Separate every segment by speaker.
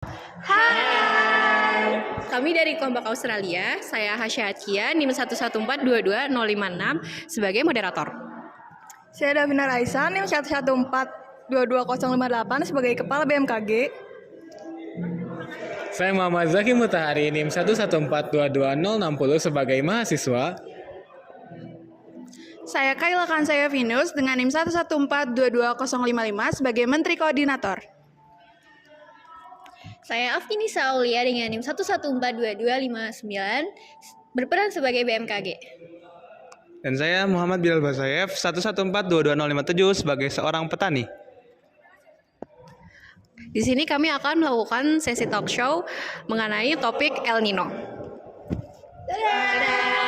Speaker 1: Hai, kami dari Kompak Australia. Saya Hasya Akia, NIM 114222056 sebagai moderator.
Speaker 2: Saya Davina Raisa, NIM 114222058 sebagai Kepala BMKG.
Speaker 3: Saya Muhammad Zaki Mutahari, NIM 114222060 sebagai mahasiswa.
Speaker 4: Saya Kayla Kansaya Vinus dengan NIM 114225055 sebagai Menteri Koordinator.
Speaker 5: Saya Afkini Saulia dengan NIM 1142259 berperan sebagai BMKG.
Speaker 6: Dan saya Muhammad Bilal Basayev 114222057 sebagai seorang petani.
Speaker 1: Di sini kami akan melakukan sesi talk show mengenai topik El Nino. Dadah!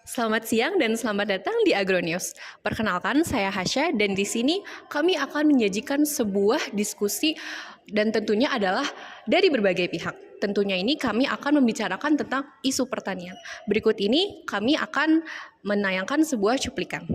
Speaker 1: Selamat siang dan selamat datang di Agronews. Perkenalkan, saya Hasya dan di sini kami akan menyajikan sebuah diskusi dan tentunya adalah dari berbagai pihak. Tentunya ini kami akan membicarakan tentang isu pertanian. Berikut ini kami akan menayangkan sebuah cuplikan.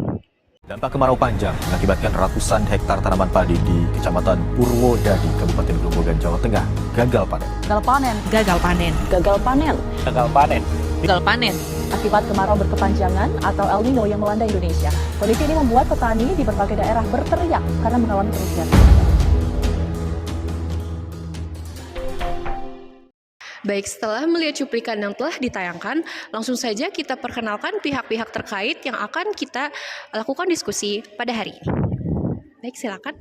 Speaker 7: Dampak kemarau panjang mengakibatkan ratusan hektar tanaman padi di Kecamatan Purwodadi, Kabupaten Grobogan, Jawa Tengah gagal panen.
Speaker 8: Gagal panen.
Speaker 9: Gagal panen.
Speaker 8: Gagal panen.
Speaker 3: Gagal panen.
Speaker 9: Gagal panen.
Speaker 8: Akibat kemarau berkepanjangan atau El Nino yang melanda Indonesia. Kondisi ini membuat petani di berbagai daerah berteriak karena mengalami kerugian.
Speaker 1: Baik, setelah melihat cuplikan yang telah ditayangkan, langsung saja kita perkenalkan pihak-pihak terkait yang akan kita lakukan diskusi pada hari ini. Baik, silakan.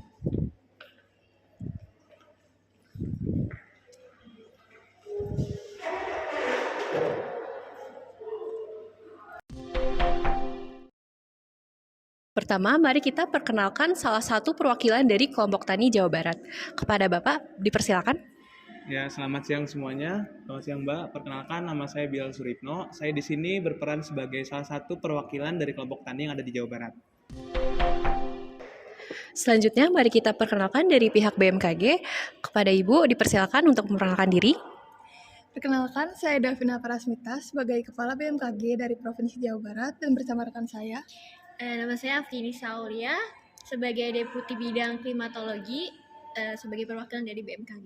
Speaker 1: Pertama, mari kita perkenalkan salah satu perwakilan dari kelompok tani Jawa Barat. Kepada Bapak, dipersilakan.
Speaker 6: Ya, selamat siang semuanya. Selamat siang Mbak. Perkenalkan, nama saya Bilal Suripno. Saya di sini berperan sebagai salah satu perwakilan dari kelompok tani yang ada di Jawa Barat.
Speaker 1: Selanjutnya, mari kita perkenalkan dari pihak BMKG. Kepada Ibu, dipersilakan untuk memperkenalkan diri.
Speaker 2: Perkenalkan, saya Davina Parasmita sebagai Kepala BMKG dari Provinsi Jawa Barat dan bersama rekan saya.
Speaker 5: Nama saya Afkini Saulia sebagai Deputi Bidang Klimatologi sebagai perwakilan dari BMKG.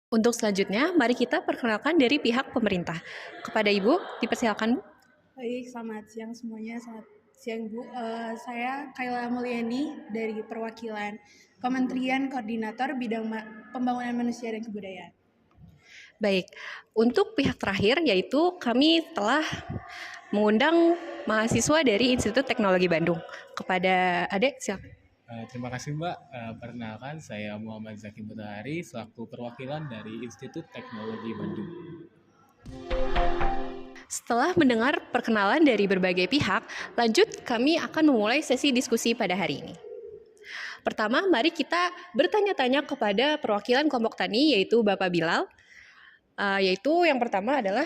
Speaker 1: Untuk selanjutnya, mari kita perkenalkan dari pihak pemerintah. Kepada Ibu, dipersilakan.
Speaker 4: Baik, selamat siang semuanya. Selamat siang Bu. Saya Kayla Mulyani dari perwakilan Kementerian Koordinator Bidang Pembangunan Manusia dan Kebudayaan.
Speaker 1: Baik, untuk pihak terakhir yaitu kami telah mengundang mahasiswa dari Institut Teknologi Bandung. Kepada Adek, silakan.
Speaker 3: Terima kasih Mbak. Perkenalkan, saya Muhammad Zaki Mutahari selaku perwakilan dari Institut Teknologi Bandung.
Speaker 1: Setelah mendengar perkenalan dari berbagai pihak, lanjut kami akan memulai sesi diskusi pada hari ini. Pertama, mari kita bertanya-tanya kepada perwakilan kelompok tani yaitu Bapak Bilal. Yaitu yang pertama adalah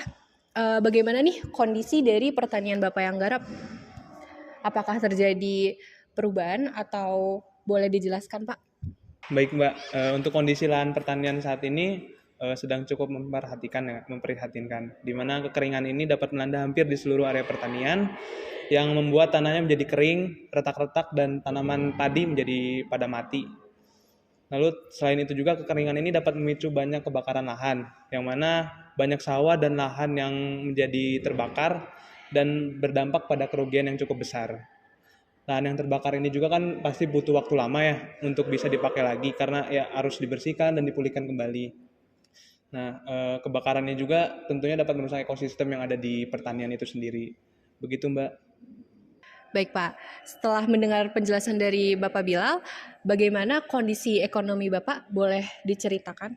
Speaker 1: bagaimana nih kondisi dari pertanian Bapak yang garap? Apakah terjadi perubahan atau boleh dijelaskan Pak?
Speaker 6: Baik Mbak, untuk kondisi lahan pertanian saat ini sedang cukup memprihatinkan, di mana kekeringan ini dapat melanda hampir di seluruh area pertanian yang membuat tanahnya menjadi kering, retak-retak, dan tanaman padi menjadi pada mati. Lalu selain itu juga kekeringan ini dapat memicu banyak kebakaran lahan, yang mana banyak sawah dan lahan yang menjadi terbakar dan berdampak pada kerugian yang cukup besar. Lahan yang terbakar ini juga kan pasti butuh waktu lama ya untuk bisa dipakai lagi karena ya harus dibersihkan dan dipulihkan kembali. Nah, kebakarannya juga tentunya dapat merusak ekosistem yang ada di pertanian itu sendiri. Begitu Mbak.
Speaker 1: Baik Pak, setelah mendengar penjelasan dari Bapak Bilal, bagaimana kondisi ekonomi Bapak? Boleh diceritakan?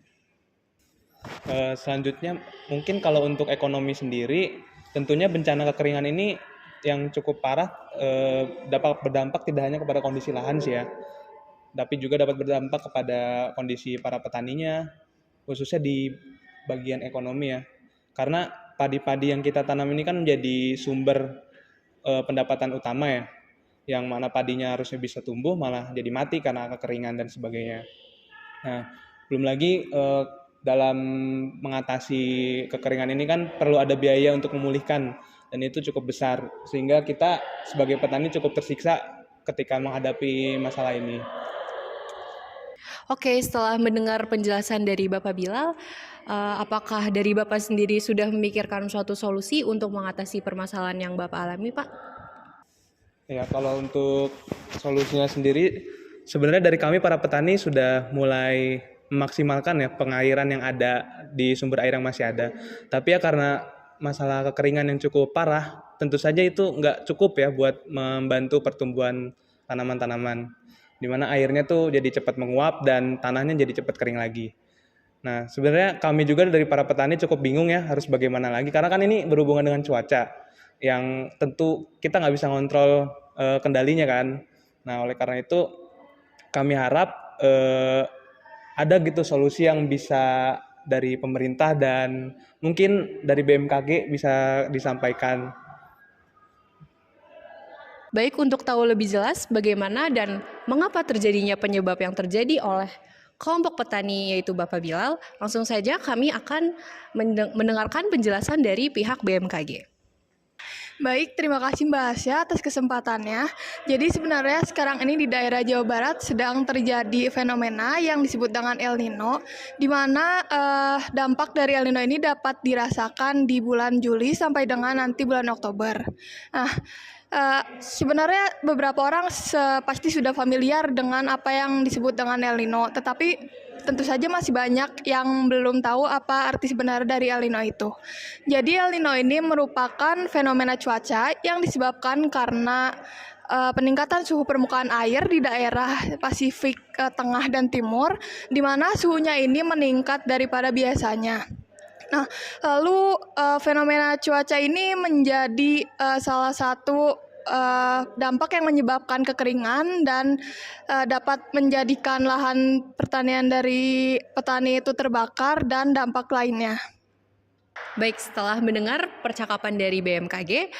Speaker 6: Selanjutnya, mungkin kalau untuk ekonomi sendiri, tentunya bencana kekeringan ini yang cukup parah dapat berdampak tidak hanya kepada kondisi lahan sih ya, tapi juga dapat berdampak kepada kondisi para petaninya, khususnya di bagian ekonomi ya. Karena padi-padi yang kita tanam ini kan menjadi sumber pendapatan utama ya. yang mana padinya harusnya bisa tumbuh malah jadi mati karena kekeringan dan sebagainya. Nah, belum lagi dalam mengatasi kekeringan ini kan perlu ada biaya untuk memulihkan, dan itu cukup besar sehingga kita sebagai petani cukup tersiksa ketika menghadapi masalah ini.
Speaker 1: Oke, setelah mendengar penjelasan dari Bapak Bilal, apakah dari Bapak sendiri sudah memikirkan suatu solusi untuk mengatasi permasalahan yang Bapak alami, Pak?
Speaker 6: Ya, kalau untuk solusinya sendiri, sebenarnya dari kami para petani sudah mulai memaksimalkan ya pengairan yang ada di sumber air yang masih ada. Tapi ya karena masalah kekeringan yang cukup parah, tentu saja itu nggak cukup ya buat membantu pertumbuhan tanaman-tanaman, di mana airnya tuh jadi cepat menguap dan tanahnya jadi cepat kering lagi. Nah, sebenarnya kami juga dari para petani cukup bingung ya harus bagaimana lagi, karena kan ini berhubungan dengan cuaca yang tentu kita nggak bisa ngontrol kendalinya kan. Nah, oleh karena itu kami harap ada gitu solusi yang bisa dari pemerintah dan mungkin dari BMKG bisa disampaikan.
Speaker 1: Baik, untuk tahu lebih jelas bagaimana dan mengapa terjadinya penyebab yang terjadi oleh kelompok petani yaitu Bapak Bilal, langsung saja kami akan mendengarkan penjelasan dari pihak BMKG.
Speaker 2: Baik, terima kasih Mbak Asya atas kesempatannya. Jadi sebenarnya sekarang ini di daerah Jawa Barat sedang terjadi fenomena yang disebut dengan El Nino, di mana dampak dari El Nino ini dapat dirasakan di bulan Juli sampai dengan nanti bulan Oktober. Nah, sebenarnya beberapa orang pasti sudah familiar dengan apa yang disebut dengan El Nino, tetapi tentu saja masih banyak yang belum tahu apa arti sebenarnya dari El Nino itu. Jadi El Nino ini merupakan fenomena cuaca yang disebabkan karena peningkatan suhu permukaan air di daerah Pasifik Tengah dan Timur, di mana suhunya ini meningkat daripada biasanya. Nah, lalu fenomena cuaca ini menjadi salah satu dampak yang menyebabkan kekeringan dan dapat menjadikan lahan pertanian dari petani itu terbakar dan dampak lainnya.
Speaker 1: Baik, setelah mendengar percakapan dari BMKG,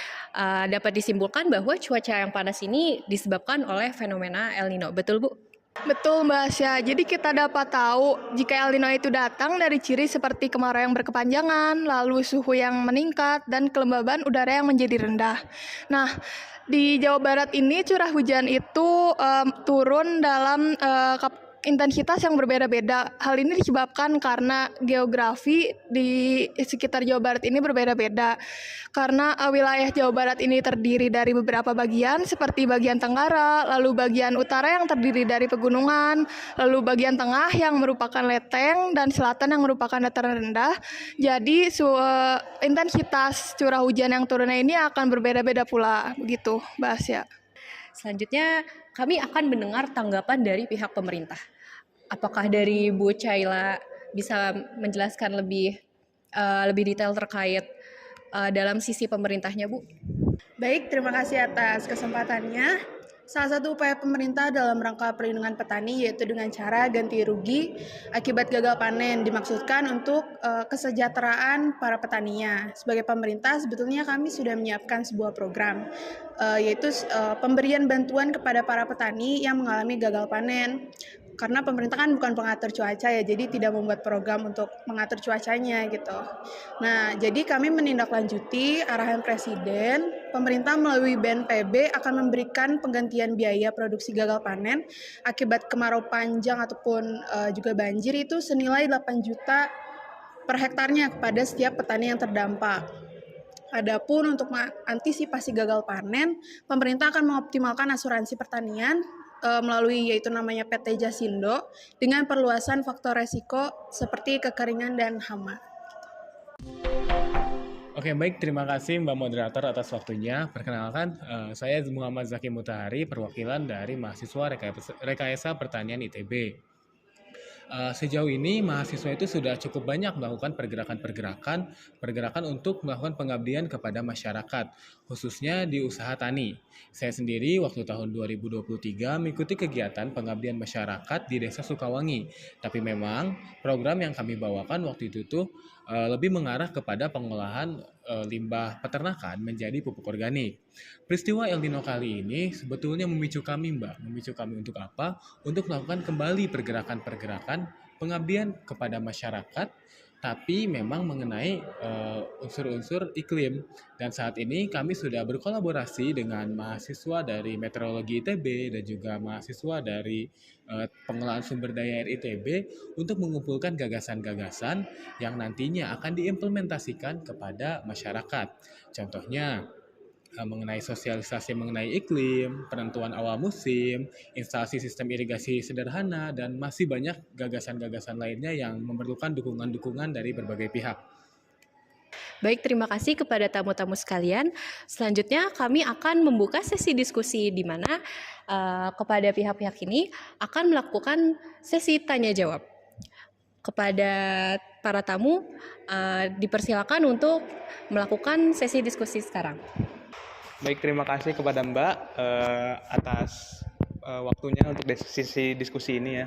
Speaker 1: dapat disimpulkan bahwa cuaca yang panas ini disebabkan oleh fenomena El Nino. Betul, Bu?
Speaker 2: Betul Mbak Asya, jadi kita dapat tahu jika El Nino itu datang dari ciri seperti kemarau yang berkepanjangan, lalu suhu yang meningkat, dan kelembaban udara yang menjadi rendah. Nah, di Jawa Barat ini curah hujan itu turun dalam intensitas yang berbeda-beda. Hal ini disebabkan karena geografi di sekitar Jawa Barat ini berbeda-beda. Karena wilayah Jawa Barat ini terdiri dari beberapa bagian seperti bagian Tenggara, lalu bagian utara yang terdiri dari pegunungan, lalu bagian tengah yang merupakan leteng, dan selatan yang merupakan dataran rendah. Jadi intensitas curah hujan yang turunnya ini akan berbeda-beda pula, begitu Mbak Asya.
Speaker 1: Selanjutnya, kami akan mendengar tanggapan dari pihak pemerintah. Apakah dari Bu Chaila bisa menjelaskan lebih detail terkait dalam sisi pemerintahnya, Bu?
Speaker 4: Baik, terima kasih atas kesempatannya. Salah satu upaya pemerintah dalam rangka perlindungan petani yaitu dengan cara ganti rugi akibat gagal panen, dimaksudkan untuk kesejahteraan para petaninya. Sebagai pemerintah, sebetulnya kami sudah menyiapkan sebuah program, yaitu pemberian bantuan kepada para petani yang mengalami gagal panen. Karena pemerintah kan bukan pengatur cuaca ya, jadi tidak membuat program untuk mengatur cuacanya gitu. Nah, jadi kami menindaklanjuti arahan Presiden, pemerintah melalui BNPB akan memberikan penggantian biaya produksi gagal panen akibat kemarau panjang ataupun juga banjir itu senilai 8 juta per hektarnya kepada setiap petani yang terdampak. Adapun untuk mengantisipasi gagal panen, pemerintah akan mengoptimalkan asuransi pertanian melalui yaitu namanya PT Jasindo dengan perluasan faktor resiko seperti kekeringan dan hama.
Speaker 3: Oke, baik. Terima kasih Mbak Moderator atas waktunya. Perkenalkan, saya Muhammad Zaki Mutahari, perwakilan dari mahasiswa Rekayasa Pertanian ITB. Sejauh ini mahasiswa itu sudah cukup banyak melakukan pergerakan untuk melakukan pengabdian kepada masyarakat, khususnya di usaha tani. Saya sendiri waktu tahun 2023 mengikuti kegiatan pengabdian masyarakat di Desa Sukawangi. Tapi memang program yang kami bawakan waktu itu tuh lebih mengarah kepada pengolahan limbah peternakan menjadi pupuk organik. Peristiwa El Nino kali ini sebetulnya memicu kami, Mbak. Memicu kami untuk apa? Untuk melakukan kembali pergerakan-pergerakan pengabdian kepada masyarakat, tapi memang mengenai unsur-unsur iklim. Dan saat ini kami sudah berkolaborasi dengan mahasiswa dari Meteorologi ITB dan juga mahasiswa dari Pengelolaan Sumber Daya Air ITB untuk mengumpulkan gagasan-gagasan yang nantinya akan diimplementasikan kepada masyarakat. Contohnya, mengenai sosialisasi mengenai iklim, penentuan awal musim, instalasi sistem irigasi sederhana, dan masih banyak gagasan-gagasan lainnya yang memerlukan dukungan-dukungan dari berbagai pihak.
Speaker 1: Baik, terima kasih kepada tamu-tamu sekalian. Selanjutnya kami akan membuka sesi diskusi di mana kepada pihak-pihak ini akan melakukan sesi tanya jawab. Kepada para tamu dipersilakan untuk melakukan sesi diskusi sekarang.
Speaker 6: Baik, terima kasih kepada Mbak atas waktunya untuk sesi diskusi ini ya.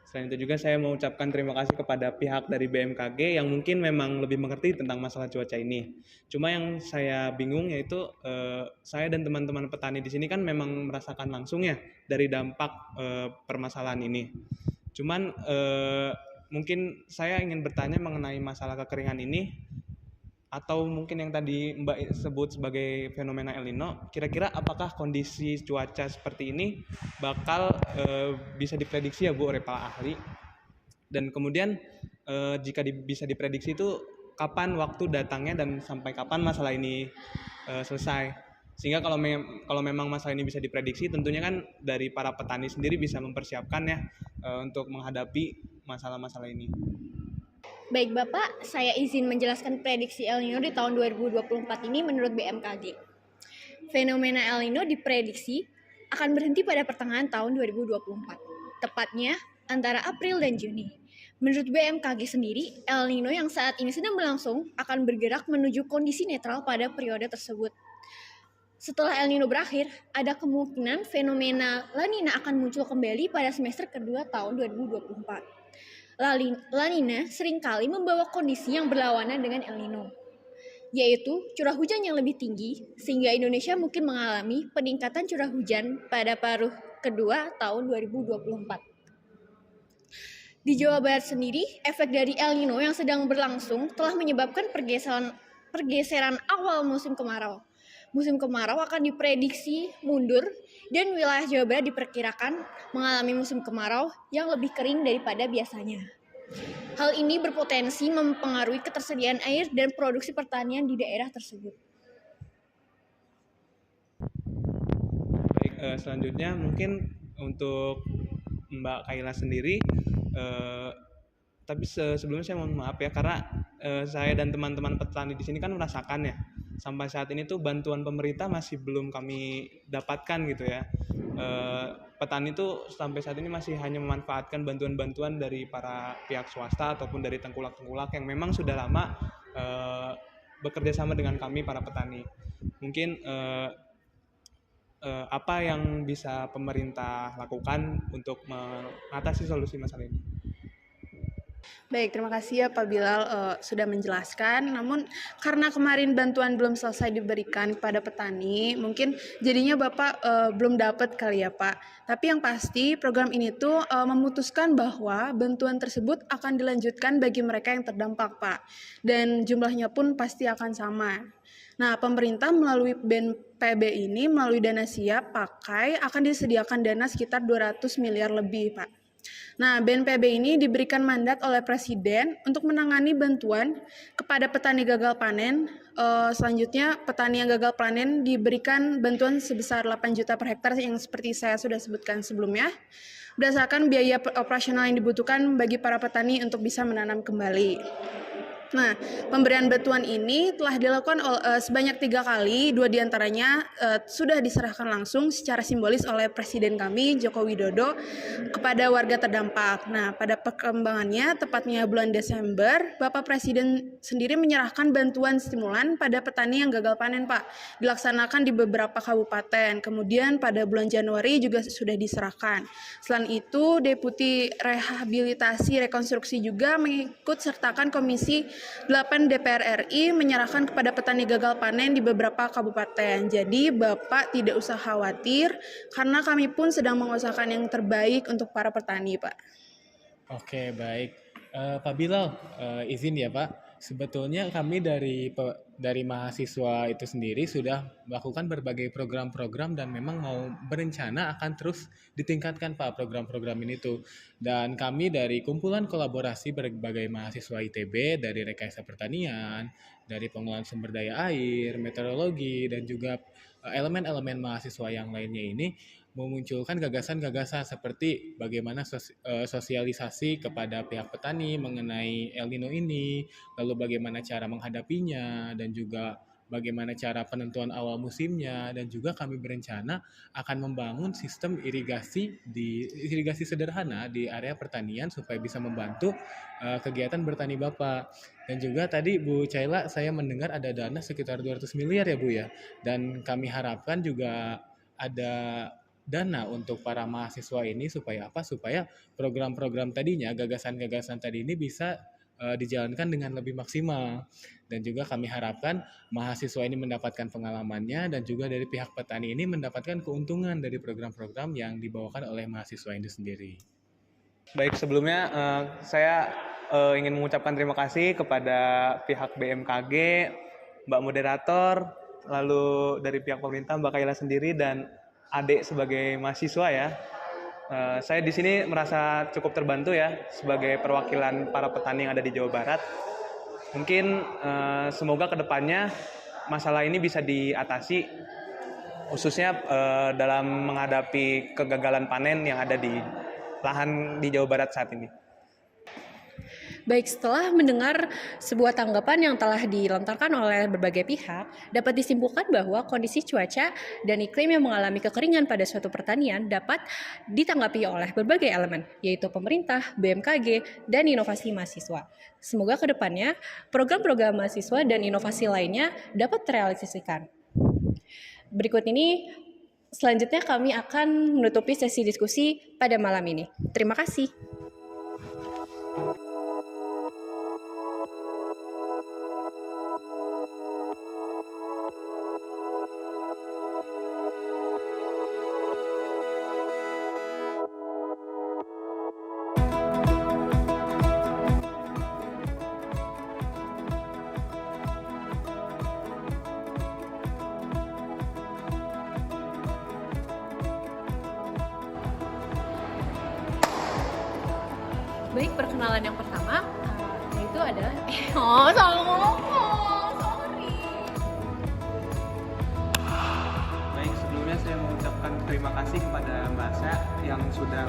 Speaker 6: Selain itu juga saya mau ucapkan terima kasih kepada pihak dari BMKG yang mungkin memang lebih mengerti tentang masalah cuaca ini. Cuma yang saya bingung yaitu saya dan teman-teman petani di sini kan memang merasakan langsung ya dari dampak permasalahan ini. Cuman mungkin saya ingin bertanya mengenai masalah kekeringan ini, atau mungkin yang tadi Mbak sebut sebagai fenomena El Nino, kira-kira apakah kondisi cuaca seperti ini bakal bisa diprediksi ya Bu oleh para ahli? Dan kemudian jika bisa diprediksi itu kapan waktu datangnya dan sampai kapan masalah ini selesai? Sehingga kalau memang masalah ini bisa diprediksi, tentunya kan dari para petani sendiri bisa mempersiapkan ya untuk menghadapi masalah-masalah ini.
Speaker 5: Baik Bapak, saya izin menjelaskan prediksi El Nino di tahun 2024 ini menurut BMKG. Fenomena El Nino diprediksi akan berhenti pada pertengahan tahun 2024, tepatnya antara April dan Juni. Menurut BMKG sendiri, El Nino yang saat ini sedang berlangsung akan bergerak menuju kondisi netral pada periode tersebut. Setelah El Nino berakhir, ada kemungkinan fenomena La Nina akan muncul kembali pada semester kedua tahun 2024. La Nina seringkali membawa kondisi yang berlawanan dengan El Nino, yaitu curah hujan yang lebih tinggi, sehingga Indonesia mungkin mengalami peningkatan curah hujan pada paruh kedua tahun 2024. Di Jawa Barat sendiri, efek dari El Nino yang sedang berlangsung telah menyebabkan pergeseran awal musim kemarau. Musim kemarau akan diprediksi mundur dan wilayah Jawa Barat diperkirakan mengalami musim kemarau yang lebih kering daripada biasanya. Hal ini berpotensi mempengaruhi ketersediaan air dan produksi pertanian di daerah tersebut.
Speaker 6: Baik, selanjutnya mungkin untuk Mbak Kaila sendiri, tapi sebelumnya saya mohon maaf ya karena saya dan teman-teman petani di sini kan merasakan ya, sampai saat ini tuh bantuan pemerintah masih belum kami dapatkan gitu ya. Petani tuh sampai saat ini masih hanya memanfaatkan bantuan-bantuan dari para pihak swasta ataupun dari tengkulak-tengkulak yang memang sudah lama bekerja sama dengan kami para petani. Mungkin apa yang bisa pemerintah lakukan untuk mengatasi solusi masalah ini?
Speaker 4: Baik, terima kasih ya Pak Bilal sudah menjelaskan. Namun karena kemarin bantuan belum selesai diberikan kepada petani, mungkin jadinya Bapak belum dapat kali ya Pak. Tapi yang pasti program ini tuh memutuskan bahwa bantuan tersebut akan dilanjutkan bagi mereka yang terdampak Pak. Dan jumlahnya pun pasti akan sama. Nah, pemerintah melalui BNPB ini melalui dana siap pakai akan disediakan dana sekitar 200 miliar lebih Pak. Nah, BNPB ini diberikan mandat oleh Presiden untuk menangani bantuan kepada petani gagal panen. Selanjutnya, petani yang gagal panen diberikan bantuan sebesar 8 juta per hektar yang seperti saya sudah sebutkan sebelumnya, berdasarkan biaya operasional yang dibutuhkan bagi para petani untuk bisa menanam kembali. Nah, pemberian bantuan ini telah dilakukan sebanyak 3 kali, 2 diantaranya sudah diserahkan langsung secara simbolis oleh Presiden kami, Joko Widodo, kepada warga terdampak. Nah, pada perkembangannya, tepatnya bulan Desember, Bapak Presiden sendiri menyerahkan bantuan stimulan pada petani yang gagal panen, Pak. Dilaksanakan di beberapa kabupaten. Kemudian pada bulan Januari juga sudah diserahkan. Selain itu, Deputi Rehabilitasi Rekonstruksi juga mengikut sertakan Komisi 8 DPR RI menyerahkan kepada petani gagal panen di beberapa kabupaten. Jadi Bapak tidak usah khawatir karena kami pun sedang mengusahakan yang terbaik untuk para petani, Pak.
Speaker 3: Oke, baik. Pak Bilal, izin ya Pak. Sebetulnya kami dari mahasiswa itu sendiri sudah melakukan berbagai program-program dan memang mau berencana akan terus ditingkatkan Pak program-program ini tuh. Dan kami dari kumpulan kolaborasi berbagai mahasiswa ITB dari Rekayasa Pertanian, dari pengelolaan sumber daya air, meteorologi, dan juga elemen-elemen mahasiswa yang lainnya ini memunculkan gagasan-gagasan seperti bagaimana sosialisasi kepada pihak petani mengenai El Nino ini, lalu bagaimana cara menghadapinya, dan juga bagaimana cara penentuan awal musimnya, dan juga kami berencana akan membangun sistem irigasi sederhana di area pertanian supaya bisa membantu kegiatan bertani Bapak. Dan juga tadi Bu Caila, saya mendengar ada dana sekitar 200 miliar ya Bu ya, dan kami harapkan juga ada dana untuk para mahasiswa ini supaya apa? Supaya program-program tadinya, gagasan-gagasan tadi ini bisa dijalankan dengan lebih maksimal. Dan juga kami harapkan mahasiswa ini mendapatkan pengalamannya dan juga dari pihak petani ini mendapatkan keuntungan dari program-program yang dibawakan oleh mahasiswa ini sendiri.
Speaker 6: Baik, sebelumnya saya ingin mengucapkan terima kasih kepada pihak BMKG, Mbak Moderator, lalu dari pihak pemerintah Mbak Kaila sendiri dan adik sebagai mahasiswa ya. Saya di sini merasa cukup terbantu ya sebagai perwakilan para petani yang ada di Jawa Barat. Mungkin semoga kedepannya masalah ini bisa diatasi, khususnya dalam menghadapi kegagalan panen yang ada di lahan di Jawa Barat saat ini.
Speaker 1: Baik, setelah mendengar sebuah tanggapan yang telah dilontarkan oleh berbagai pihak, dapat disimpulkan bahwa kondisi cuaca dan iklim yang mengalami kekeringan pada suatu pertanian dapat ditanggapi oleh berbagai elemen, yaitu pemerintah, BMKG, dan inovasi mahasiswa. Semoga kedepannya program-program mahasiswa dan inovasi lainnya dapat terrealisasikan. Berikut ini, selanjutnya kami akan menutupi sesi diskusi pada malam ini. Terima kasih. Baik, perkenalan yang pertama yaitu adalah salah ngomong, sorry.
Speaker 6: Baik, sebelumnya saya mengucapkan terima kasih kepada Mbak Asya yang sudah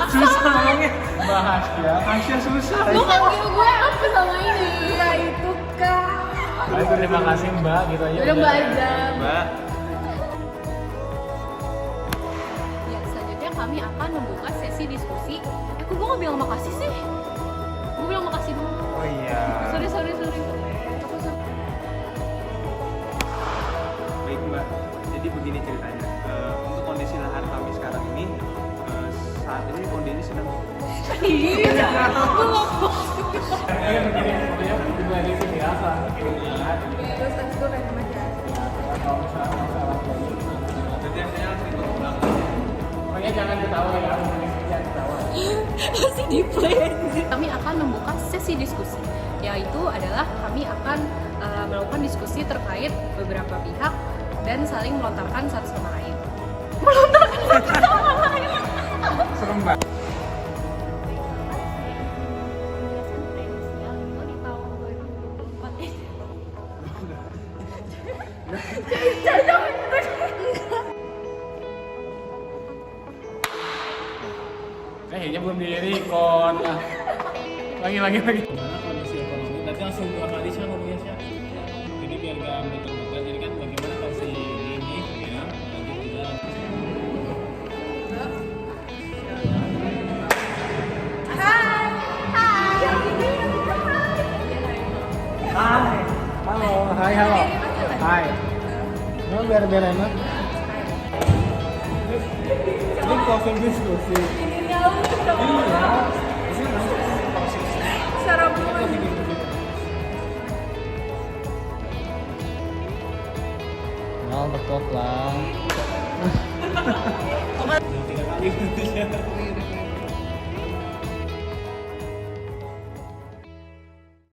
Speaker 6: susah ngomongnya. Bahas ya, Asya susah.
Speaker 1: Lu panggil gue apa sama ini? Ya itu kan.
Speaker 3: Baik, terima kasih Mbak, gitu aja.
Speaker 1: Udah Mbak aja.
Speaker 6: Mbak.
Speaker 1: Ya, selanjutnya kami akan membuka sesi diskusi. Kok gue gak bilang makasih sih? Gue bilang makasih dulu.
Speaker 6: Oh iya.
Speaker 1: Sorry.
Speaker 6: Baik Mbak, jadi begini ceritanya. Untuk kondisi lahan kami sekarang ini, saat ini kondisi sedang
Speaker 3: jangan ketawa ya, jangan ketawa.
Speaker 1: Masih di play. Kami akan membuka sesi diskusi, yaitu adalah kami akan melakukan diskusi terkait beberapa pihak dan saling melontarkan satu sama lain.
Speaker 6: serem Mbak.
Speaker 3: Kayaknya belum di-record. Lagi. Gimana kondisi ekonomi? Nanti langsung 2 kali sih ngomongnya sih. Jadi biar gak muter-muter. Jadi kan bagaimana kondisi ini ya? Lagi berjalan. Halo. Hai. Mau biar enak. Ini closing diskusi. Iya.
Speaker 2: Secara belum
Speaker 3: Stop lah. 3 kali.